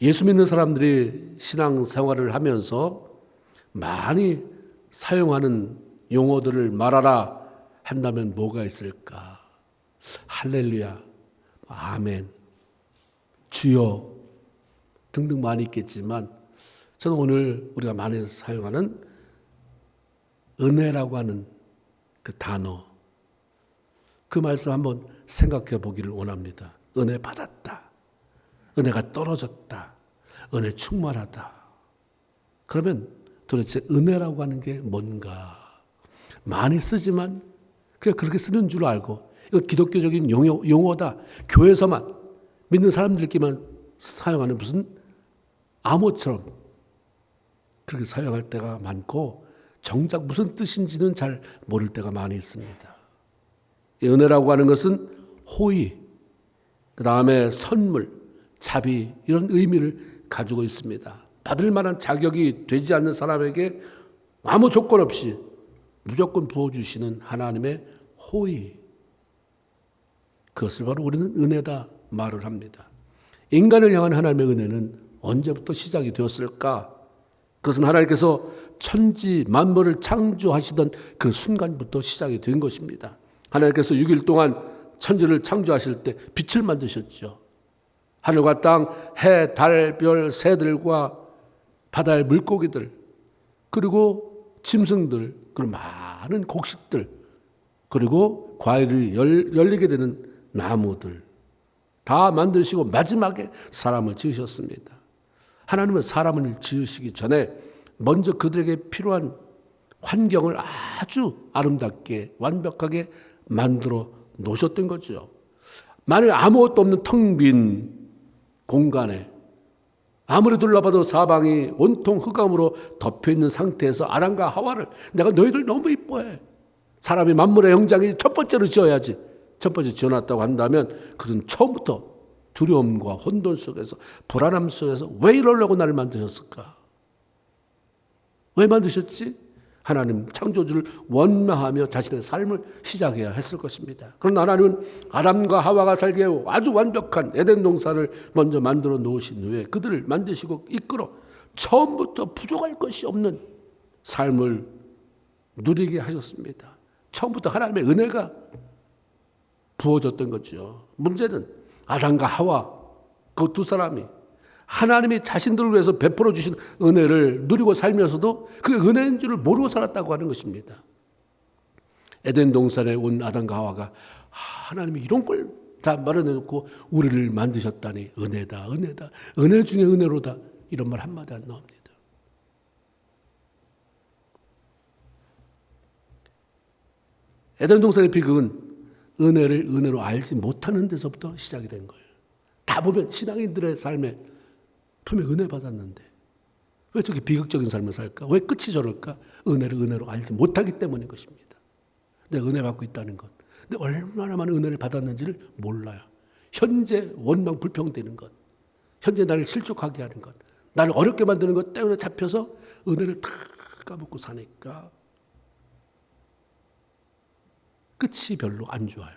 예수 믿는 사람들이 신앙생활을 하면서 많이 사용하는 용어들을 말하라 한다면 뭐가 있을까? 할렐루야, 아멘, 주여 등등 많이 있겠지만 저는 오늘 우리가 많이 사용하는 은혜라고 하는 그 단어, 그 말씀 한번 생각해 보기를 원합니다. 은혜 받았다, 은혜가 떨어졌다, 은혜 충만하다. 그러면 도대체 은혜라고 하는 게 뭔가? 많이 쓰지만 그냥 그렇게 쓰는 줄 알고 이거 기독교적인 용어다, 교회에서만 믿는 사람들끼리만 사용하는 무슨 암호처럼 그렇게 사용할 때가 많고 정작 무슨 뜻인지는 잘 모를 때가 많이 있습니다. 이 은혜라고 하는 것은 호의, 그 다음에 선물, 자비 이런 의미를 가지고 있습니다. 받을 만한 자격이 되지 않는 사람에게 아무 조건 없이 무조건 부어주시는 하나님의 호의, 그것을 바로 우리는 은혜다 말을 합니다. 인간을 향한 하나님의 은혜는 언제부터 시작이 되었을까? 그것은 하나님께서 천지 만물을 창조하시던 그 순간부터 시작이 된 것입니다. 하나님께서 6일 동안 천지를 창조하실 때 빛을 만드셨죠. 하늘과 땅, 해, 달, 별, 새들과 바다의 물고기들, 그리고 짐승들, 그리고 많은 곡식들, 그리고 과일이 열리게 되는 나무들 다 만드시고 마지막에 사람을 지으셨습니다. 하나님은 사람을 지으시기 전에 먼저 그들에게 필요한 환경을 아주 아름답게 완벽하게 만들어 놓으셨던 거죠. 만일 아무것도 없는 텅 빈 공간에 아무리 둘러봐도 사방이 온통 흑암으로 덮여있는 상태에서 아담과 하와를 내가 너희들 너무 이뻐해, 사람이 만물의 영장이 첫 번째로 지어야지, 첫 번째 지어놨다고 한다면 그는 처음부터 두려움과 혼돈 속에서 불안함 속에서 왜 이러려고 나를 만드셨을까? 왜 만드셨지? 하나님 창조주를 원망하며 자신의 삶을 시작해야 했을 것입니다. 그러나 하나님은 아담과 하와가 살기에 아주 완벽한 에덴 동산을 먼저 만들어 놓으신 후에 그들을 만드시고 이끌어 처음부터 부족할 것이 없는 삶을 누리게 하셨습니다. 처음부터 하나님의 은혜가 부어졌던 거죠. 문제는 아담과 하와 그 두 사람이 하나님이 자신들을 위해서 베풀어 주신 은혜를 누리고 살면서도 그 은혜인 줄을 모르고 살았다고 하는 것입니다. 에덴 동산에 온 아담과 하와가 하나님이 이런 걸 다 마련해놓고 우리를 만드셨다니 은혜다, 은혜다, 은혜 중에 은혜로다, 이런 말 한마디 안 나옵니다. 에덴 동산의 비극은 은혜를 은혜로 알지 못하는 데서부터 시작이 된 거예요. 다 보면 신앙인들의 삶에 분명 은혜 받았는데 왜 저렇게 비극적인 삶을 살까? 왜 끝이 저럴까? 은혜를 은혜로 알지 못하기 때문인 것입니다. 내가 은혜 받고 있다는 것, 내가 얼마나 많은 은혜를 받았는지를 몰라요. 현재 원망 불평되는 것, 현재 나를 실족하게 하는 것, 나를 어렵게 만드는 것 때문에 잡혀서 은혜를 다 까먹고 사니까 끝이 별로 안 좋아요.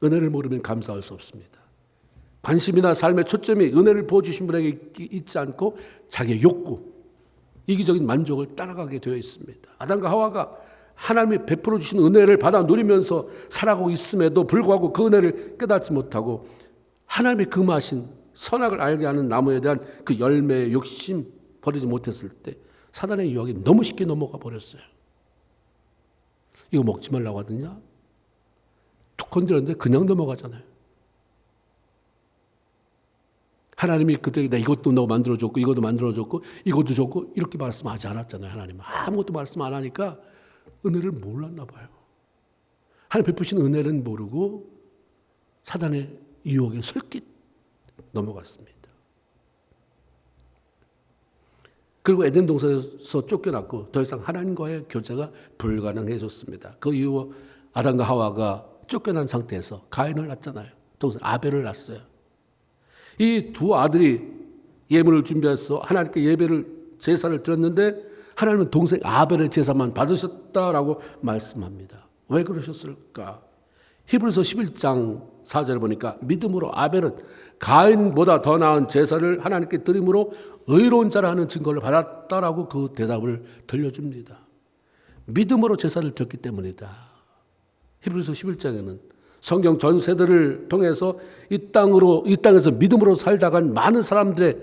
은혜를 모르면 감사할 수 없습니다. 관심이나 삶의 초점이 은혜를 부어주신 분에게 있지 않고 자기의 욕구, 이기적인 만족을 따라가게 되어 있습니다. 아담과 하와가 하나님이 베풀어 주신 은혜를 받아 누리면서 살아가고 있음에도 불구하고 그 은혜를 깨닫지 못하고 하나님이 금하신 선악을 알게 하는 나무에 대한 그 열매의 욕심 버리지 못했을 때 사단의 유혹이 너무 쉽게 넘어가 버렸어요. 이거 먹지 말라고 하더냐? 툭 건드렸는데 그냥 넘어가잖아요. 하나님이 그때에 나 이것도 너 만들어줬고 이것도 만들어줬고 이것도 줬고 이렇게 말씀하지 않았잖아요. 하나님은 아무것도 말씀 안 하니까 은혜를 몰랐나 봐요. 하나님 베푸신 은혜는 모르고 사단의 유혹에 솔깃 넘어갔습니다. 그리고 에덴 동산에서 쫓겨났고 더 이상 하나님과의 교제가 불가능해졌습니다. 그 이후 아담과 하와가 쫓겨난 상태에서 가인을 낳잖아요. 동생 아벨을 낳았어요. 이 두 아들이 예물을 준비해서 하나님께 제사를 드렸는데 하나님은 동생 아벨의 제사만 받으셨다라고 말씀합니다. 왜 그러셨을까? 히브리서 11장 4절에 보니까 믿음으로 아벨은 가인보다 더 나은 제사를 하나님께 드림으로 의로운 자라 하는 증거를 받았다라고 그 대답을 들려줍니다. 믿음으로 제사를 드렸기 때문이다. 히브리서 11장에는 성경 전 세대를 통해서 이 땅에서 믿음으로 살다간 많은 사람들의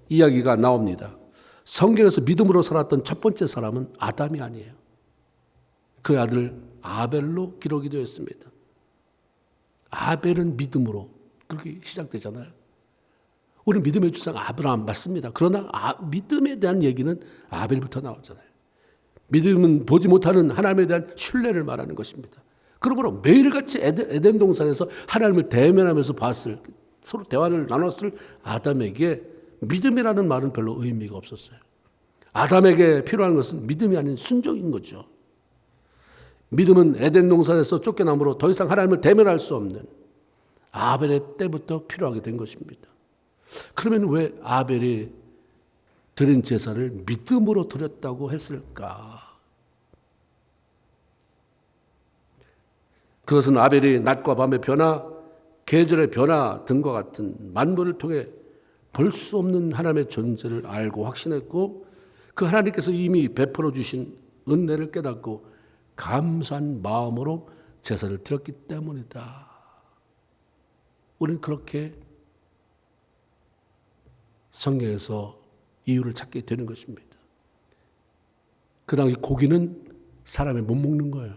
이야기가 나옵니다. 성경에서 믿음으로 살았던 첫 번째 사람은 아담이 아니에요. 그 아들 아벨로 기록이 되어 있습니다. 아벨은 믿음으로 그렇게 시작되잖아요. 우리 믿음의 주상 아브라함 맞습니다. 그러나 믿음에 대한 얘기는 아벨부터 나오잖아요. 믿음은 보지 못하는 하나님에 대한 신뢰를 말하는 것입니다. 그러므로 매일같이 에덴 동산에서 하나님을 대면하면서 서로 대화를 나눴을 아담에게 믿음이라는 말은 별로 의미가 없었어요. 아담에게 필요한 것은 믿음이 아닌 순종인 거죠. 믿음은 에덴 동산에서 쫓겨남으로 더 이상 하나님을 대면할 수 없는 아벨의 때부터 필요하게 된 것입니다. 그러면 왜 아벨이 드린 제사를 믿음으로 드렸다고 했을까? 그것은 아벨이 낮과 밤의 변화, 계절의 변화 등과 같은 만물을 통해 볼 수 없는 하나님의 존재를 알고 확신했고 그 하나님께서 이미 베풀어 주신 은혜를 깨닫고 감사한 마음으로 제사를 드렸기 때문이다. 우리는 그렇게 성경에서 이유를 찾게 되는 것입니다. 그 당시 고기는 사람이 못 먹는 거예요.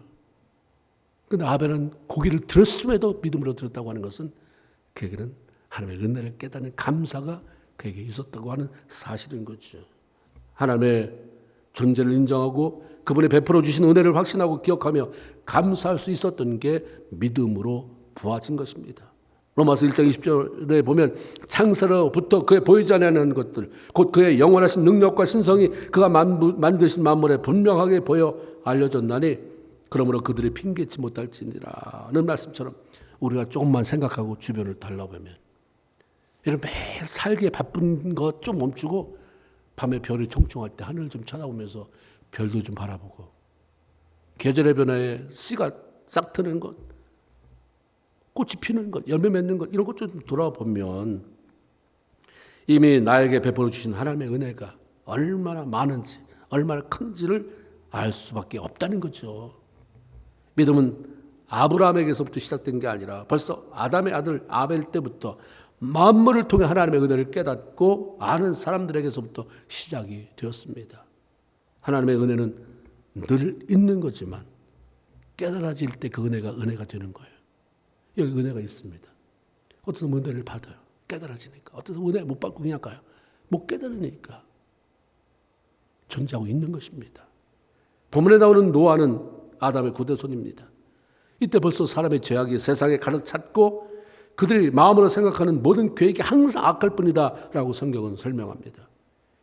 그런데 아벨은 고기를 들었음에도 믿음으로 들었다고 하는 것은 그에게는 하나님의 은혜를 깨닫는 감사가 그에게 있었다고 하는 사실인 거죠. 하나님의 존재를 인정하고 그분이 베풀어 주신 은혜를 확신하고 기억하며 감사할 수 있었던 게 믿음으로 부어진 것입니다. 로마서 1장 20절에 보면 창세로부터 그의 보이지 않는 것들 곧 그의 영원하신 능력과 신성이 그가 만드신 만물에 분명하게 보여 알려졌나니 그러므로 그들이 핑계치 못할지니라는 말씀처럼 우리가 조금만 생각하고 주변을 달라보면 이런 매일 살기에 바쁜 것 좀 멈추고 밤에 별이 총총할 때 하늘을 좀 쳐다보면서 별도 좀 바라보고 계절의 변화에 씨가 싹 트는 것 꽃이 피는 것, 열매 맺는 것 이런 것 좀 돌아보면 이미 나에게 베풀어 주신 하나님의 은혜가 얼마나 많은지 얼마나 큰지를 알 수밖에 없다는 거죠. 믿음은 아브라함에게서부터 시작된 게 아니라 벌써 아담의 아들 아벨 때부터 만물을 통해 하나님의 은혜를 깨닫고 아는 사람들에게서부터 시작이 되었습니다. 하나님의 은혜는 늘 있는 거지만 깨달아질 때 그 은혜가 되는 거예요. 여기 은혜가 있습니다. 어떤 사람은 은혜를 받아요. 깨달아지니까. 어떤 사람은 은혜 못 받고 그냥 가요. 못 깨달으니까. 존재하고 있는 것입니다. 본문에 나오는 노아는 아담의 구대손입니다. 이때 벌써 사람의 죄악이 세상에 가득 찼고 그들이 마음으로 생각하는 모든 계획이 항상 악할 뿐이다 라고 성경은 설명합니다.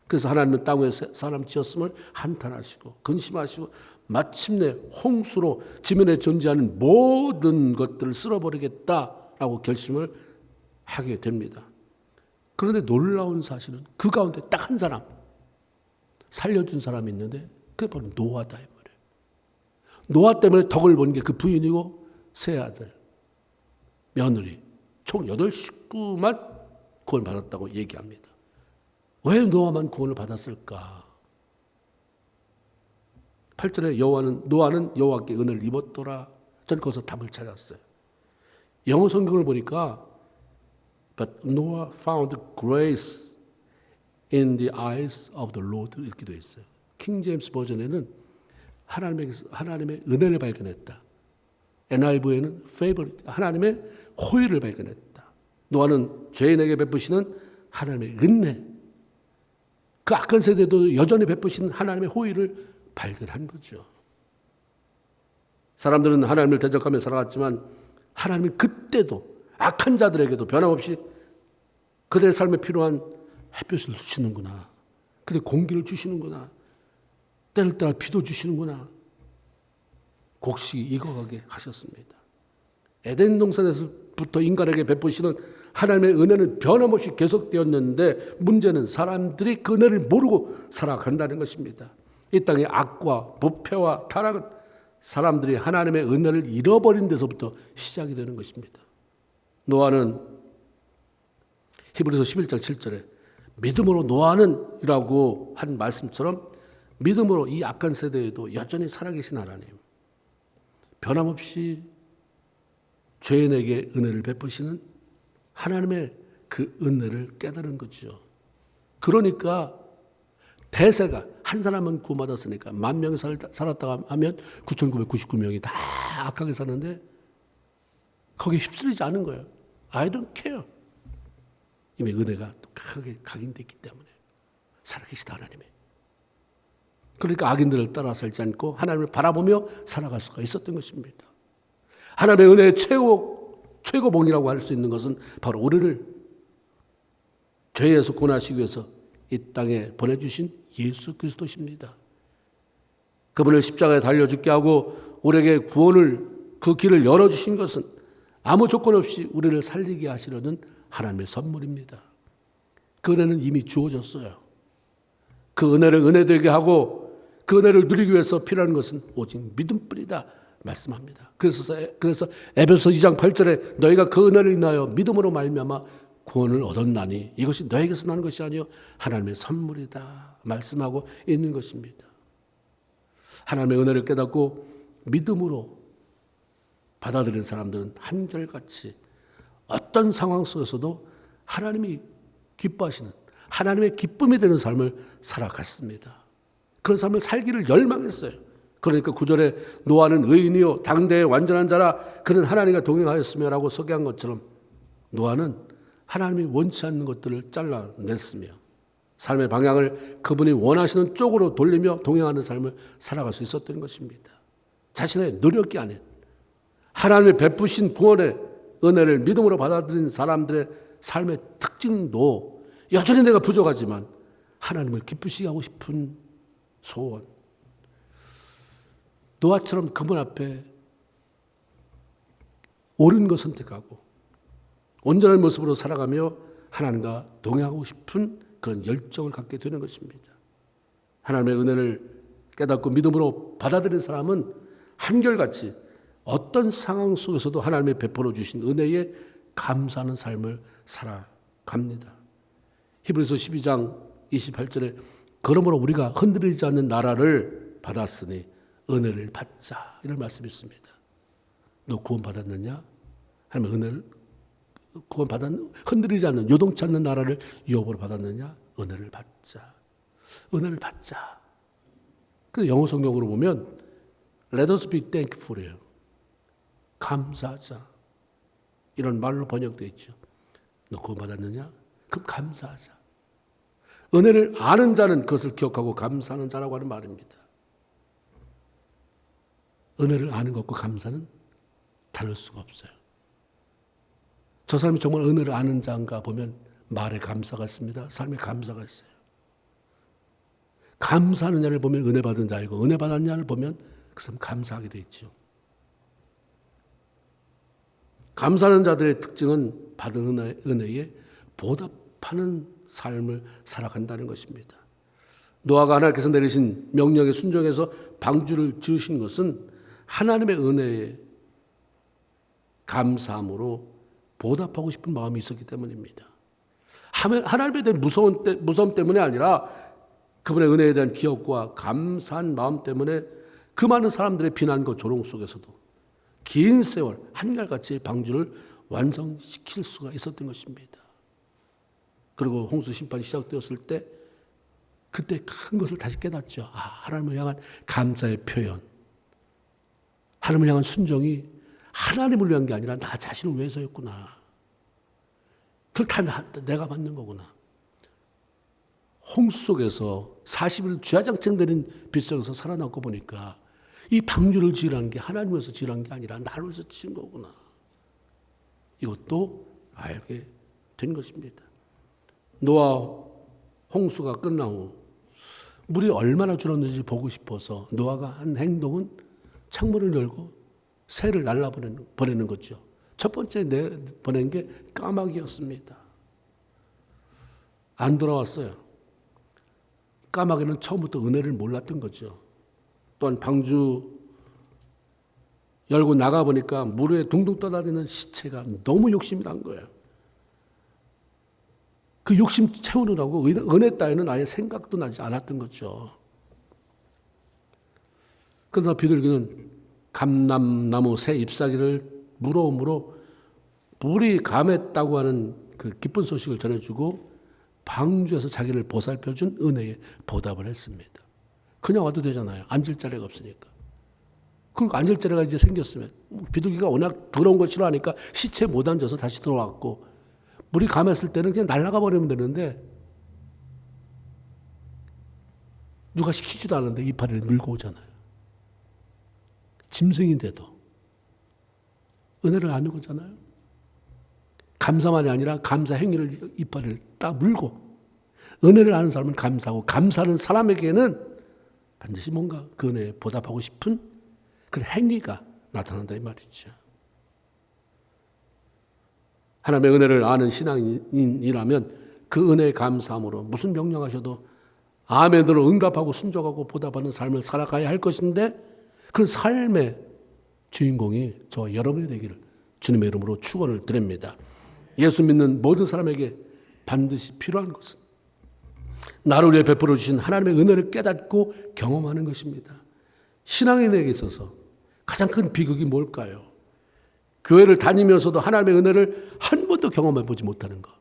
그래서 하나님은 땅 위에 사람 지었음을 한탄하시고 근심하시고 마침내 홍수로 지면에 존재하는 모든 것들을 쓸어버리겠다라고 결심을 하게 됩니다. 그런데 놀라운 사실은 그 가운데 딱 한 사람 살려준 사람이 있는데 그게 바로 노아다 이 말이에요. 노아 때문에 덕을 본 게 그 부인이고 세 아들, 며느리 총 8식구만 구원받았다고 얘기합니다. 왜 노아만 구원을 받았을까? 8절에 노아는 여호와께 은혜를 입었더라. 저는 거기서 답을 찾았어요. 영어 성경을 보니까 But Noah found grace in the eyes of the Lord 이렇게 되어 있어요. 킹 제임스 버전에는 하나님의 은혜를 발견했다. NIV에는 favor, 하나님의 호의를 발견했다. 노아는 죄인에게 베푸시는 하나님의 은혜, 그 악한 세대도 여전히 베푸시는 하나님의 호의를 발견한 거죠. 사람들은 하나님을 대적하며 살아갔지만 하나님은 그때도 악한 자들에게도 변함없이 그들의 삶에 필요한 햇볕을 주시는구나. 그들의 공기를 주시는구나. 때를 따라 비도 주시는구나. 곡식이 익어가게 하셨습니다. 에덴 동산에서부터 인간에게 베푸시는 하나님의 은혜는 변함없이 계속되었는데 문제는 사람들이 그 은혜를 모르고 살아간다는 것입니다. 이 땅의 악과 부패와 타락은 사람들이 하나님의 은혜를 잃어버린 데서부터 시작이 되는 것입니다. 노아는 히브리서 11장 7절에 믿음으로 노아는 이라고 한 말씀처럼 믿음으로 이 악한 세대에도 여전히 살아계신 하나님, 변함없이 죄인에게 은혜를 베푸시는 하나님의 그 은혜를 깨달은 거죠. 그러니까 대세가 한 사람은 구원받았으니까 10,000명이 살았다가 하면 9,999명이 다 악하게 사는데 거기에 휩쓸리지 않은 거예요. I don't care. 이미 은혜가 크게 각인됐기 때문에 살아계시다 하나님의. 그러니까 악인들을 따라 살지 않고 하나님을 바라보며 살아갈 수가 있었던 것입니다. 하나님의 은혜의 최고봉이라고 할 수 있는 것은 바로 우리를 죄에서 구원하시기 위해서 이 땅에 보내주신 예수 그리스도십니다. 그분을 십자가에 달려 죽게 하고 우리에게 구원을 그 길을 열어주신 것은 아무 조건 없이 우리를 살리게 하시려는 하나님의 선물입니다. 그 은혜는 이미 주어졌어요. 그 은혜를 은혜되게 하고 그 은혜를 누리기 위해서 필요한 것은 오직 믿음뿐이다 말씀합니다. 그래서 에베소 2장 8절에 너희가 그 은혜를 인하여 믿음으로 말미암아 구원을 얻었나니 이것이 너에게서 나는 것이 아니요 하나님의 선물이다 말씀하고 있는 것입니다. 하나님의 은혜를 깨닫고 믿음으로 받아들인 사람들은 한결같이 어떤 상황 속에서도 하나님이 기뻐하시는 하나님의 기쁨이 되는 삶을 살아갔습니다. 그런 삶을 살기를 열망했어요. 그러니까 9절에 노아는 의인이요 당대의 완전한 자라 그는 하나님과 동행하였으며 라고 소개한 것처럼 노아는 하나님이 원치 않는 것들을 잘라냈으며 삶의 방향을 그분이 원하시는 쪽으로 돌리며 동행하는 삶을 살아갈 수 있었던 것입니다. 자신의 노력이 아닌 하나님의 베푸신 구원의 은혜를 믿음으로 받아들인 사람들의 삶의 특징도 여전히 내가 부족하지만 하나님을 기쁘시게 하고 싶은 소원. 노아처럼 그분 앞에 옳은 것 선택하고 온전한 모습으로 살아가며 하나님과 동행하고 싶은 그런 열정을 갖게 되는 것입니다. 하나님의 은혜를 깨닫고 믿음으로 받아들인 사람은 한결같이 어떤 상황 속에서도 하나님의 베풀어 주신 은혜에 감사하는 삶을 살아갑니다. 히브리서 12장 28절에 그러므로 우리가 흔들리지 않는 나라를 받았으니 은혜를 받자 이런 말씀이 있습니다. 너 구원받았느냐? 하나님의 은혜를 흔들리지 않는 요동치 않는 나라를 유업으로 받았느냐? 은혜를 받자. 은혜를 받자. 그 영어 성경으로 보면 Let us be thankful이에요. 감사하자. 이런 말로 번역되어 있죠. 너 구원받았느냐? 그럼 감사하자. 은혜를 아는 자는 그것을 기억하고 감사하는 자라고 하는 말입니다. 은혜를 아는 것과 감사는 다를 수가 없어요. 저 사람이 정말 은혜를 아는 자인가 보면 말에 감사가 있습니다. 삶에 감사가 있어요. 감사하는 자를 보면 은혜 받은 자이고 은혜 받은 자를 보면 그 사람 감사하게 돼 있죠. 감사하는 자들의 특징은 받은 은혜에 보답하는 삶을 살아간다는 것입니다. 노아가 하나님께서 내리신 명령에 순종해서 방주를 지으신 것은 하나님의 은혜에 감사함으로 보답하고 싶은 마음이 있었기 때문입니다. 하나님에 대한 무서움 때문에 아니라 그분의 은혜에 대한 기억과 감사한 마음 때문에 그 많은 사람들의 비난과 조롱 속에서도 긴 세월 한결같이 방주를 완성시킬 수가 있었던 것입니다. 그리고 홍수 심판이 시작되었을 때 그때 큰 것을 다시 깨닫죠. 하나님을 향한 감사의 표현. 하나님을 향한 순종이 하나님을 위한 게 아니라 나 자신을 위해서였구나. 그걸 다 내가 받는 거구나. 홍수 속에서 40일 쥐야장창 되는 빗속에서 살아남고 보니까 이 방주를 지으라는 게 하나님 위해서 지으라는 게 아니라 나를 위해서 지은 거구나. 이것도 알게 된 것입니다. 노아 홍수가 끝나고 물이 얼마나 줄었는지 보고 싶어서 노아가 한 행동은 창문을 열고 새를 날라보내는 거죠. 첫 번째 보낸 게 까마귀였습니다. 안 돌아왔어요. 까마귀는 처음부터 은혜를 몰랐던 거죠. 또한 방주 열고 나가보니까 물 위에 둥둥 떠다니는 시체가 너무 욕심이 난 거예요. 그 욕심 채우느라고 은혜 따위는 아예 생각도 나지 않았던 거죠. 그러나 비둘기는 감람나무 새 잎사귀를 물어 물이 감했다고 하는 그 기쁜 소식을 전해주고 방주에서 자기를 보살펴준 은혜에 보답을 했습니다. 그냥 와도 되잖아요. 앉을 자리가 없으니까. 그리고 앉을 자리가 이제 생겼으면 비둘기가 워낙 더러운 걸 싫어하니까 시체에 못 앉아서 다시 들어왔고 물이 감했을 때는 그냥 날아가 버리면 되는데 누가 시키지도 않았는데 이파리를 물고 오잖아요. 짐승인데도 은혜를 안 입었잖아요. 감사만이 아니라 감사 행위를 이파리를 딱 물고 은혜를 아는 사람은 감사하고 감사하는 사람에게는 반드시 뭔가 그 은혜에 보답하고 싶은 그런 행위가 나타난다 이 말이죠. 하나님의 은혜를 아는 신앙인이라면 그 은혜에 감사함으로 무슨 명령하셔도 아멘으로 응답하고 순종하고 보답하는 삶을 살아가야 할 것인데 그 삶의 주인공이 저와 여러분이 되기를 주님의 이름으로 축원을 드립니다. 예수 믿는 모든 사람에게 반드시 필요한 것은 나를 위해 베풀어 주신 하나님의 은혜를 깨닫고 경험하는 것입니다. 신앙인에게 있어서 가장 큰 비극이 뭘까요? 교회를 다니면서도 하나님의 은혜를 한 번도 경험해 보지 못하는 것.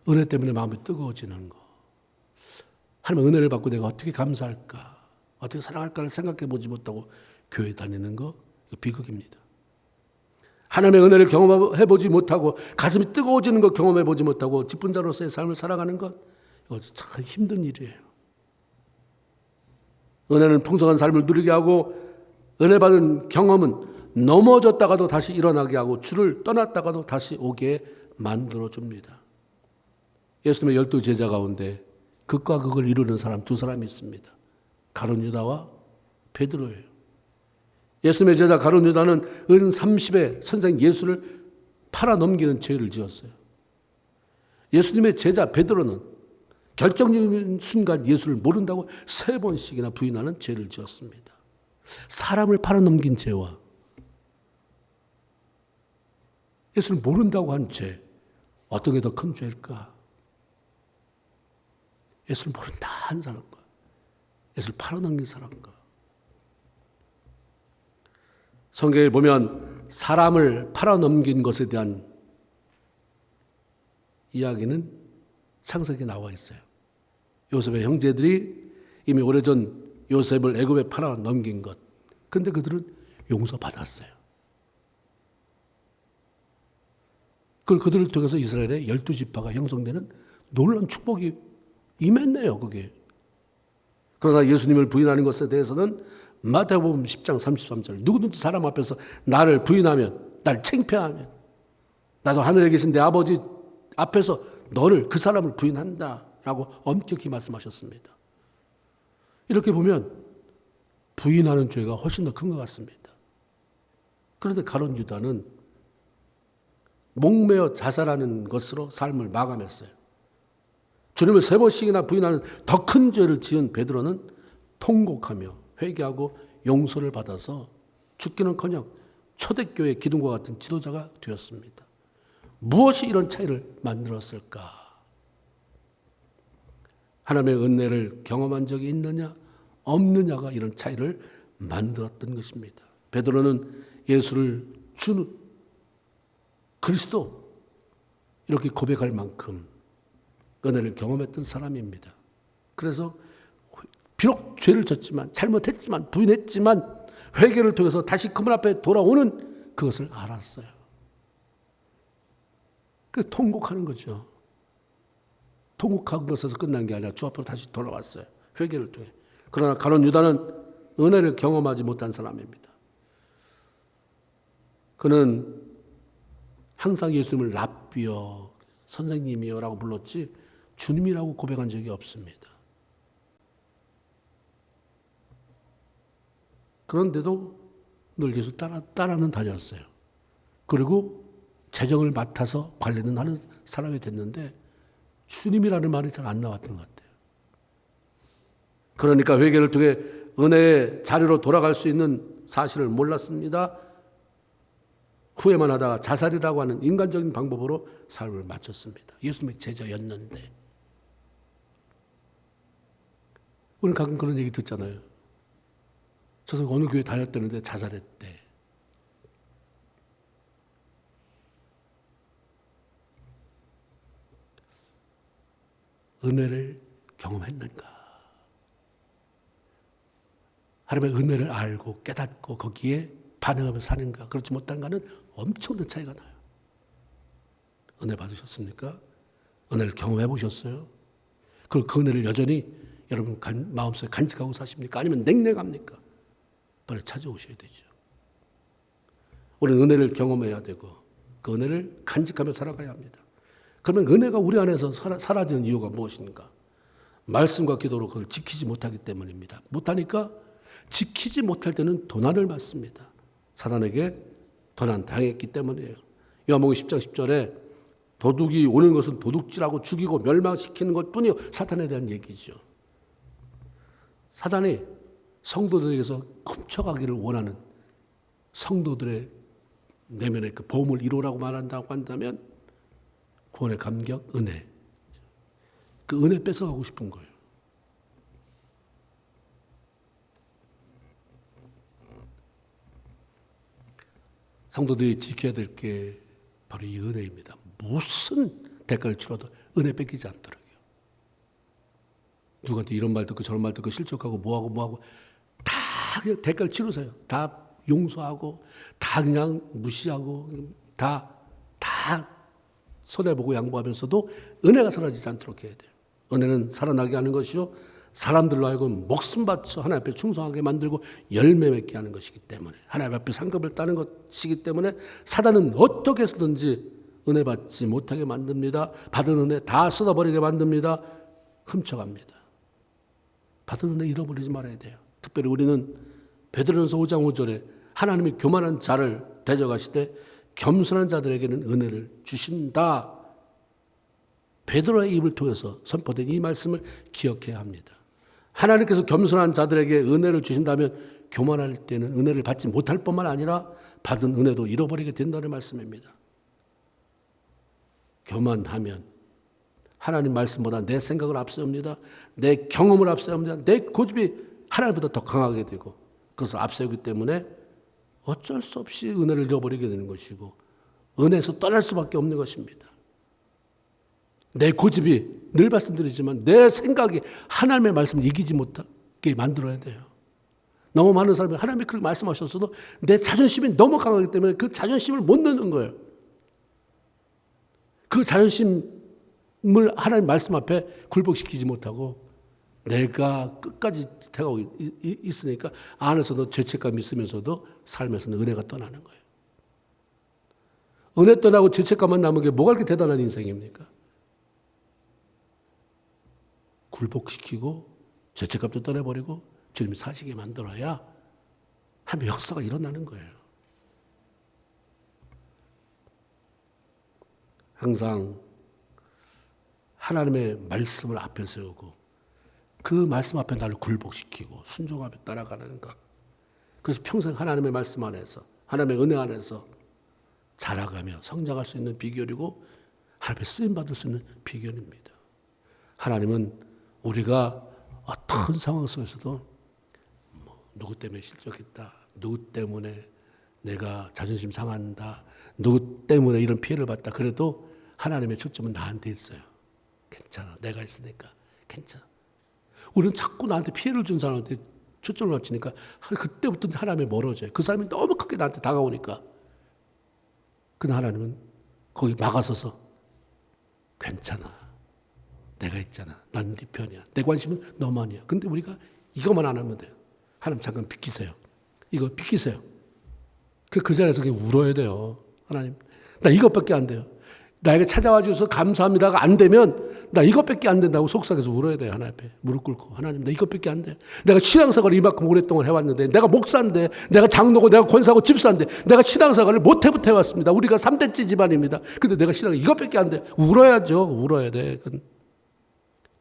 은혜 때문에 마음이 뜨거워지는 것. 하나님의 은혜를 받고 내가 어떻게 감사할까, 어떻게 사랑할까를 생각해 보지 못하고 교회 다니는 것, 이거 비극입니다. 하나님의 은혜를 경험해 보지 못하고 가슴이 뜨거워지는 것 경험해 보지 못하고 직분자로서의 삶을 살아가는 것, 이거 참 힘든 일이에요. 은혜는 풍성한 삶을 누리게 하고 은혜 받은 경험은 넘어졌다가도 다시 일어나게 하고 주를 떠났다가도 다시 오게 만들어줍니다. 예수님의 12 제자 가운데 극과 극을 이루는 사람 두 사람이 있습니다. 가룟 유다와 베드로예요. 예수님의 제자 가룟 유다는 은 30에 선생 예수를 팔아넘기는 죄를 지었어요. 예수님의 제자 베드로는 결정적인 순간 예수를 모른다고 3번씩이나 부인하는 죄를 지었습니다. 사람을 팔아넘긴 죄와 예수를 모른다고 한 죄, 어떤 게 더 큰 죄일까? 예수를 모른다 한 사람과 예수를 팔아넘긴 사람과. 성경에 보면 사람을 팔아넘긴 것에 대한 이야기는 창세기에 나와 있어요. 요셉의 형제들이 이미 오래전 요셉을 애굽에 팔아넘긴 것. 그런데 그들은 용서받았어요. 그들을 통해서 이스라엘의 12지파가 형성되는 놀라운 축복이 임했네요. 그게. 그러나 예수님을 부인하는 것에 대해서는 마태복음 10장 33절 누구든지 사람 앞에서 나를 부인하면, 나를 창피하면 나도 하늘에 계신 내 아버지 앞에서 너를, 그 사람을 부인한다 라고 엄격히 말씀하셨습니다. 이렇게 보면 부인하는 죄가 훨씬 더 큰 것 같습니다. 그런데 가룟 유다는 목매어 자살하는 것으로 삶을 마감했어요. 주님을 3번씩이나 부인하는 더 큰 죄를 지은 베드로는 통곡하며 회개하고 용서를 받아서 죽기는커녕 초대교회 기둥과 같은 지도자가 되었습니다. 무엇이 이런 차이를 만들었을까? 하나님의 은혜를 경험한 적이 있느냐 없느냐가 이런 차이를 만들었던 것입니다. 베드로는 예수를 주 그리스도 이렇게 고백할 만큼 은혜를 경험했던 사람입니다. 그래서 비록 죄를 졌지만, 잘못했지만, 부인했지만 회개를 통해서 다시 그분 앞에 돌아오는 그것을 알았어요. 그 통곡하는 거죠. 통곡한 것에서 끝난 게 아니라 주 앞으로 다시 돌아왔어요. 회개를 통해. 그러나 가룟 유다는 은혜를 경험하지 못한 사람입니다. 그는 항상 예수님을 랍비여, 선생님이여 라고 불렀지 주님이라고 고백한 적이 없습니다. 그런데도 늘 예수 따라는 다녔어요. 그리고 재정을 맡아서 관리는 하는 사람이 됐는데 주님이라는 말이 잘 안 나왔던 것 같아요. 그러니까 회개를 통해 은혜의 자리로 돌아갈 수 있는 사실을 몰랐습니다. 후회만 하다가 자살이라고 하는 인간적인 방법으로 삶을 마쳤습니다. 예수님의 제자였는데. 우리는 가끔 그런 얘기 듣잖아요. 저도 어느 교회 다녔다는데 자살했대. 은혜를 경험했는가? 하나님의 은혜를 알고 깨닫고 거기에 반응하며 사는가? 그렇지 못한가는 엄청난 차이가 나요. 은혜 받으셨습니까? 은혜를 경험해 보셨어요? 그리고 그 은혜를 여전히 여러분 마음속에 간직하고 사십니까? 아니면 냉랭합니까? 빨리 찾아오셔야 되죠. 우리는 은혜를 경험해야 되고 그 은혜를 간직하며 살아가야 합니다. 그러면 은혜가 우리 안에서 사라지는 이유가 무엇인가? 말씀과 기도로 그걸 지키지 못하기 때문입니다. 못하니까 지키지 못할 때는 도난을 받습니다. 사단에게 도난 당했기 때문이에요. 요한복음 10장 10절에 도둑이 오는 것은 도둑질하고 죽이고 멸망시키는 것뿐이요. 사탄에 대한 얘기죠. 사단이 성도들에게서 훔쳐가기를 원하는 성도들의 내면의 그 보험을 이루라고 말한다고 한다면 구원의 감격, 은혜. 그 은혜 뺏어가고 싶은 거예요. 성도들이 지켜야 될 게 바로 이 은혜입니다. 무슨 대가를 치러도 은혜 뺏기지 않도록요. 누구한테 이런 말 듣고 저런 말 듣고 실족하고 뭐하고 다 그냥 대가를 치르세요. 다 용서하고 다 그냥 무시하고 다 손해보고 양보하면서도 은혜가 사라지지 않도록 해야 돼요. 은혜는 살아나게 하는 것이요. 사람들로 하여금 목숨 바쳐 하나님 앞에 충성하게 만들고 열매 맺게 하는 것이기 때문에 하나님 앞에 상급을 따는 것이기 때문에 사단은 어떻게 해서든지 은혜 받지 못하게 만듭니다. 받은 은혜 다 쏟아버리게 만듭니다. 훔쳐갑니다. 받은 은혜 잃어버리지 말아야 돼요. 특별히 우리는 베드로전서 5장 5절에 하나님이 교만한 자를 대적하시되 겸손한 자들에게는 은혜를 주신다. 베드로의 입을 통해서 선포된 이 말씀을 기억해야 합니다. 하나님께서 겸손한 자들에게 은혜를 주신다면 교만할 때는 은혜를 받지 못할 뿐만 아니라 받은 은혜도 잃어버리게 된다는 말씀입니다. 교만하면 하나님 말씀보다 내 생각을 앞세웁니다. 내 경험을 앞세웁니다. 내 고집이 하나님보다 더 강하게 되고 그것을 앞세우기 때문에 어쩔 수 없이 은혜를 잃어버리게 되는 것이고 은혜에서 떠날 수밖에 없는 것입니다. 내 고집이 늘 말씀드리지만 내 생각이 하나님의 말씀을 이기지 못하게 만들어야 돼요. 너무 많은 사람이 하나님이 그렇게 말씀하셨어도 내 자존심이 너무 강하기 때문에 그 자존심을 못 넣는 거예요. 그 자존심을 하나님 말씀 앞에 굴복시키지 못하고 내가 끝까지 태가고 있으니까 안에서도 죄책감이 있으면서도 삶에서는 은혜가 떠나는 거예요. 은혜 떠나고 죄책감만 남은 게 뭐가 그렇게 대단한 인생입니까? 굴복시키고 죄책감도 떠내버리고 주님이 사시게 만들어야 하나님의 역사가 일어나는 거예요. 항상 하나님의 말씀을 앞에 세우고 그 말씀 앞에 나를 굴복시키고 순종하며 따라가는 것. 그래서 평생 하나님의 말씀 안에서 하나님의 은혜 안에서 자라가며 성장할 수 있는 비결이고 하나님의 쓰임받을 수 있는 비결입니다. 하나님은 우리가 어떤 상황 속에서도 누구 때문에 실족했다. 누구 때문에 내가 자존심 상한다. 누구 때문에 이런 피해를 봤다. 그래도 하나님의 초점은 나한테 있어요. 괜찮아. 내가 있으니까 괜찮아. 우리는 자꾸 나한테 피해를 준 사람한테 초점을 맞추니까 그때부터 하나님이 멀어져요. 그 사람이 너무 크게 나한테 다가오니까. 근데 하나님은 거기 막아서서 괜찮아. 내가 있잖아. 난 네 편이야. 내 관심은 너만이야. 근데 우리가 이것만 안 하면 돼요. 하나님 잠깐 비키세요. 이거 비키세요. 그 자리에서 그냥 울어야 돼요. 하나님, 나 이것밖에 안 돼요. 나에게 찾아와 주셔서 감사합니다가 안 되면 나 이것밖에 안 된다고 속삭여서 울어야 돼요. 하나님 앞에 무릎 꿇고 하나님 나 이것밖에 안 돼요. 내가 신앙생활을 이만큼 오랫동안 해왔는데 내가 목사인데 내가 장로고 내가 권사고 집사인데 내가 신앙생활을 못해부터 해왔습니다. 우리가 3대째 집안입니다. 근데 내가 신앙 이것밖에 안 돼. 울어야죠. 울어야 돼.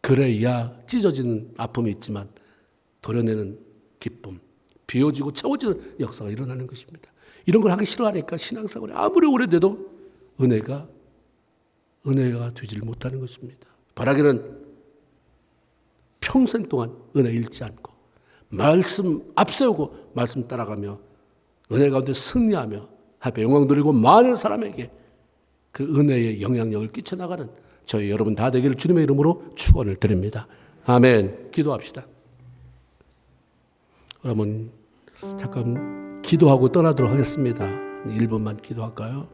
그래야 찢어지는 아픔이 있지만 도려내는 기쁨, 비워지고 채워지는 역사가 일어나는 것입니다. 이런 걸 하기 싫어하니까 신앙생활이 아무리 오래돼도 은혜가 되지를 못하는 것입니다. 바라기는 평생 동안 은혜 잃지 않고 말씀 앞세우고 말씀 따라가며 은혜 가운데 승리하며 하나님의 영광 돌리고 많은 사람에게 그 은혜의 영향력을 끼쳐나가는 저희 여러분 다 되기를 주님의 이름으로 축원을 드립니다. 아멘. 기도합시다. 여러분 잠깐 기도하고 떠나도록 하겠습니다. 1분만 기도할까요?